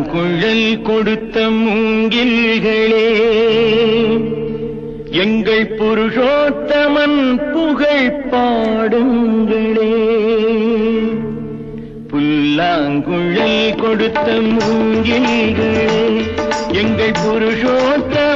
புல்லாங்குழல் கொடுத்த மூங்கில்களே, எங்கள் புருஷோத்தமன் புகழ் பாடுங்களே. புல்லாங்குழல் கொடுத்த மூங்கில்களே, எங்கள் புருஷோத்தமன்